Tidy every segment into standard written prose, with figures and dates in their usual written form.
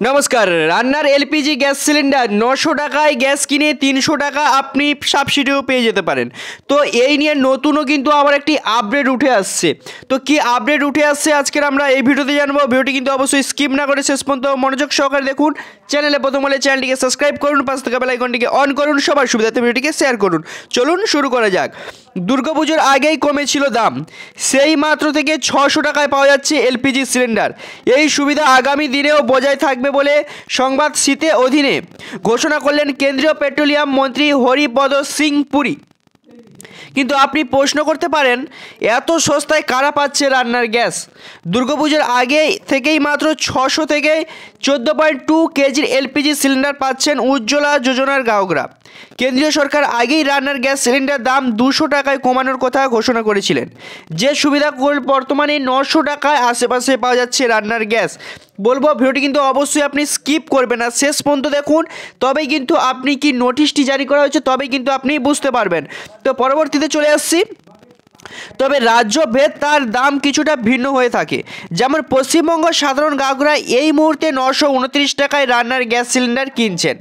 নমস্কার। রান্নার LPG gas cylinder 900 টাকায় গ্যাস কিনে 300 টাকা আপনি সাবসিডিও পেয়ে যেতে পারেন। তো এই নিয়ে নতুনও কিন্তু আবার একটি আপডেট উঠে আসছে। তো কি আপডেট উঠে আসছে আজকের আমরা এই ভিডিওতে জানবো। ভিডিওটি কিন্তু অবশ্যই স্কিপ না করে শেষ পর্যন্ত মনোযোগ সহকারে দেখুন। চ্যানেলে প্রথম হলে চ্যানেলটিকে সাবস্ক্রাইব করুন, পাশে থাকা বেল আইকনটিকে অন করুন, সবার সুবিধার্থে ভিডিওটিকে শেয়ার করুন। চলুন শুরু করা যাক। দুর্গাপুজোর আগেই কমেছিল দাম, সেই মাত্র থেকে 600 টাকায় পাওয়া যাচ্ছে এলপিজি সিলিন্ডার। এই সুবিধা আগামী দিনেও বজায় থাকবে বলে সংবাদ শীতে অধীনে ঘোষণা করলেন কেন্দ্রীয় পেট্রোলিয়াম মন্ত্রী হরিপদ সিং পুরী। কিন্তু আপনি প্রশ্ন করতে পারেন, এত সস্তায় কারা পাচ্ছে রান্নার গ্যাস? দুর্গাপুজোর আগে থেকেই মাত্র 600 থেকে 14.2 কেজির এলপিজি সিলিন্ডার পাচ্ছেন উজ্জ্বলা যোজনার গ্রাহকরা। কেন্দ্রীয় সরকার আগেই রান্নার গ্যাস সিলিন্ডার দাম 200 টাকায় কমানোর কথা ঘোষণা করেছিলেন। যে সুবিধা বর্তমানে 900 টাকায় আশেপাশে পাওয়া যাচ্ছে রান্নার গ্যাস। বলবো ভিডিওটি কিন্তু অবশ্যই আপনি স্কিপ করবেন না, শেষ পর্যন্ত দেখুন, তবেই কিন্তু আপনি কি নোটিশটি জারি করা হয়েছে তবেই কিন্তু আপনি বুঝতে পারবেন। তো পরবর্তীতে চলে আসছি। তবে রাজ্যভেদ তার দাম কিছুটা ভিন্ন হয়ে থাকে। যেমন পশ্চিমবঙ্গ সাধারণ গ্রাহকরা এই মুহূর্তে 929 টাকায় রান্নার গ্যাস সিলিন্ডার কিনছেন।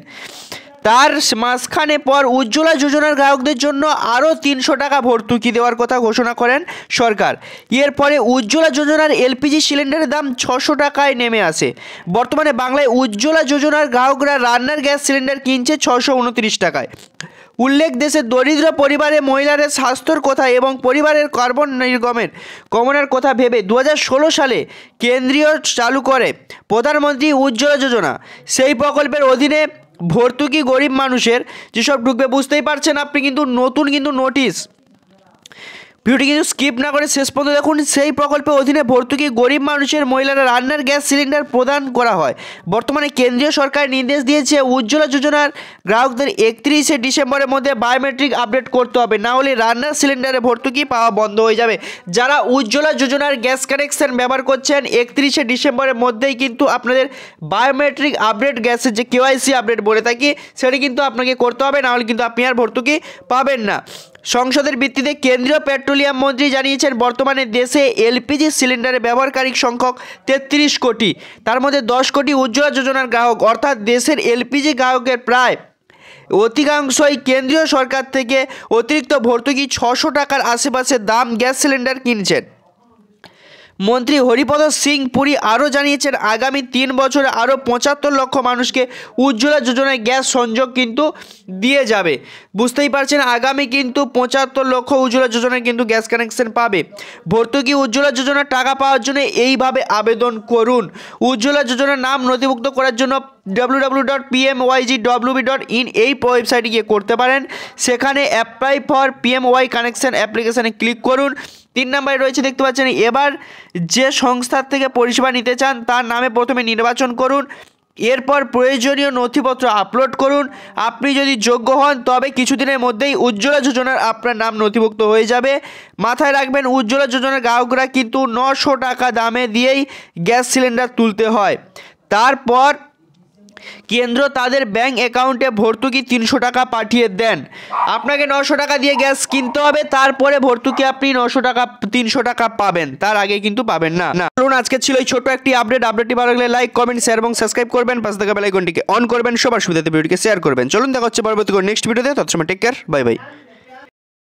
তার মাঝখানে পর উজ্জ্বলা যোজনার গ্রাহকদের জন্য আরও 300 টাকা ভর্তুকি দেওয়ার কথা ঘোষণা করেন সরকার। এরপরে উজ্জ্বলা যোজনার এলপিজি সিলিন্ডারের দাম 600 টাকায় নেমে আসে। বর্তমানে বাংলায় উজ্জ্বলা যোজনার গ্রাহকরা রান্নার গ্যাস সিলিন্ডার কিনছে 629 টাকায়। উল্লেখ, দেশের দরিদ্র পরিবারে মহিলাদের স্বাস্থ্যর কথা এবং পরিবারের কার্বন নির্গমের কমানোর কথা ভেবে 2016 সালে কেন্দ্রীয় চালু করে প্রধানমন্ত্রী উজ্জ্বলা যোজনা। সেই প্রকল্পের অধীনে ভর্তুকি গরিব মানুষের যেসব ঢুকবে, বুঝতেই পারছেন আপনি কিন্তু নতুন কিন্তু নোটিশ। ভিডিওটি কিন্তু স্কিপ না করে শেষ পর্যন্ত দেখুন। সেই প্রকল্পের অধীনে ভর্তুকি গরিব মানুষের মহিলারা রান্নার গ্যাস সিলিন্ডার প্রদান করা হয়। বর্তমানে কেন্দ্রীয় সরকার নির্দেশ দিয়েছে উজ্জ্বলা যোজনার গ্রাহকদের 31শে ডিসেম্বরের মধ্যে বায়োমেট্রিক আপডেট করতে হবে, না হলে রান্নার সিলিন্ডারে ভর্তুকি পাওয়া বন্ধ হয়ে যাবে। যারা উজ্জ্বলা যোজনার গ্যাস কানেকশন ব্যবহার করছেন 31শে ডিসেম্বরের মধ্যেই কিন্তু আপনাদের বায়োমেট্রিক আপডেট, গ্যাসের যে কেওয়াইসি আপডেট বলে থাকি, সেটি কিন্তু আপনাকে করতে হবে, না হলে কিন্তু আপনি আর ভর্তুকি পাবেন না। সংসদের ভিত্তিতে কেন্দ্রীয় পেট্রোলিয়াম মন্ত্রী জানিয়েছেন, বর্তমানে দেশে এলপিজি সিলিন্ডারের ব্যবহারকারীর সংখ্যক 33 কোটি। তার মধ্যে 10 কোটি উজ্জ্বলা যোজনার গ্রাহক, অর্থাৎ দেশের এলপিজি গ্রাহকের প্রায় অধিকাংশই কেন্দ্রীয় সরকার থেকে অতিরিক্ত ভর্তুকি 600 টাকার আশেপাশে দাম গ্যাস সিলিন্ডার কিনছেন। মন্ত্রী হরিপদ সিং পুরী আরও জানিয়েছেন, আগামী 3 বছরে আরও 75 লক্ষ মানুষকে উজ্জ্বলা যোজনায় গ্যাস সংযোগ কিন্তু দিয়ে যাবে। বুঝতেই পারছেন, আগামী কিন্তু 75 লক্ষ উজ্জ্বলা যোজনায় কিন্তু গ্যাস কানেকশন পাবে। ভর্তুকি উজ্জ্বলা যোজনার টাকা পাওয়ার জন্য এইভাবে আবেদন করুন। উজ্জ্বলা যোজনার নাম নথিভুক্ত করার জন্য www.pmygwb.in এই ওয়েবসাইটে গিয়ে করতে পারেন। সেখানে অ্যাপ্লাই ফর পিএমওয়াই কানেকশন অ্যাপ্লিকেশানে ক্লিক করুন। 3 নম্বরে রয়েছে, দেখতে পাচ্ছেন, এবার যে সংস্থার থেকে পরিষেবা নিতে চান তার নামে প্রথমে নির্বাচন করুন। এরপর প্রয়োজনীয় নথিপত্র আপলোড করুন। আপনি যদি যোগ্য হন তবে কিছুদিনের মধ্যেই উজ্জ্বলা যোজনার আপনার নাম নথিভুক্ত হয়ে যাবে। মাথায় রাখবেন, উজ্জ্বলা যোজনার গ্রাহকরা কিন্তু 900 টাকা দামে দিয়েই গ্যাস সিলিন্ডার তুলতে হয়। তারপর কেন্দ্র তাদের ব্যাংক অ্যাকাউন্টে ভর্তুকি 300 টাকা পাঠিয়ে দেন। আপনাকে 900 টাকা দিয়ে গ্যাস কিনতে হবে, তারপরে ভর্তুকি আপনি 300 টাকা পাবেন, তার আগে কিন্তু পাবেন না। চলুন, আজকে ছিল এই ছোট একটি আপডেটটি ভালো লাগলে লাইক, কমেন্ট, শেয়ার এবং সাবস্ক্রাইব করবেন, পাশে থাকা বেল আইকনটিকে অন করবেন, সবার সুবিধাতে ভিডিওটিকে শেয়ার করবেন। চলুন, দেখা হচ্ছে পরবর্তী নেক্সট ভিডিওতে। ততক্ষণ টেক কেয়ার, বাই বাই।